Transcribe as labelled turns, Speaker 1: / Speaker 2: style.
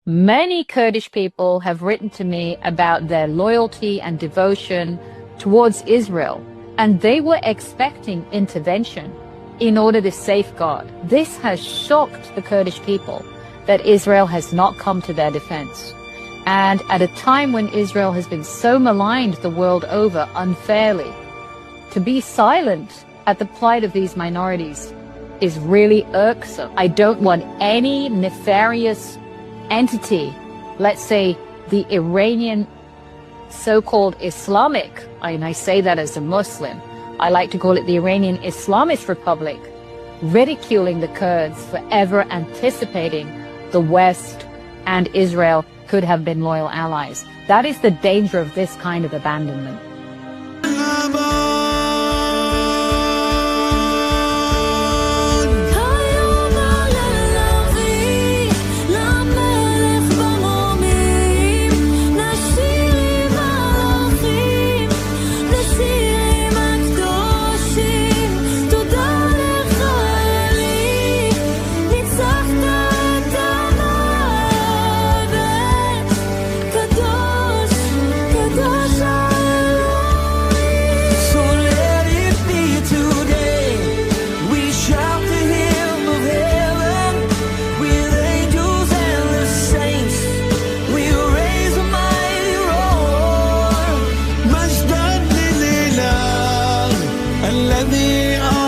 Speaker 1: Many Kurdish people have written to me about their loyalty and devotion towards Israel, and they were expecting intervention in order to safeguard. This has shocked the Kurdish people that Israel has not come to their defense. And at a time when Israel has been so maligned the world over unfairly, to be silent at the plight of these minorities is really irksome. I don't want any nefarious entity, let's say the Iranian so-called Islamic, and I say that as a Muslim, I like to call it the Iranian Islamist Republic, ridiculing the Kurds for ever anticipating the West and Israel could have been loyal allies. That is the danger of this kind of abandonment.
Speaker 2: الذي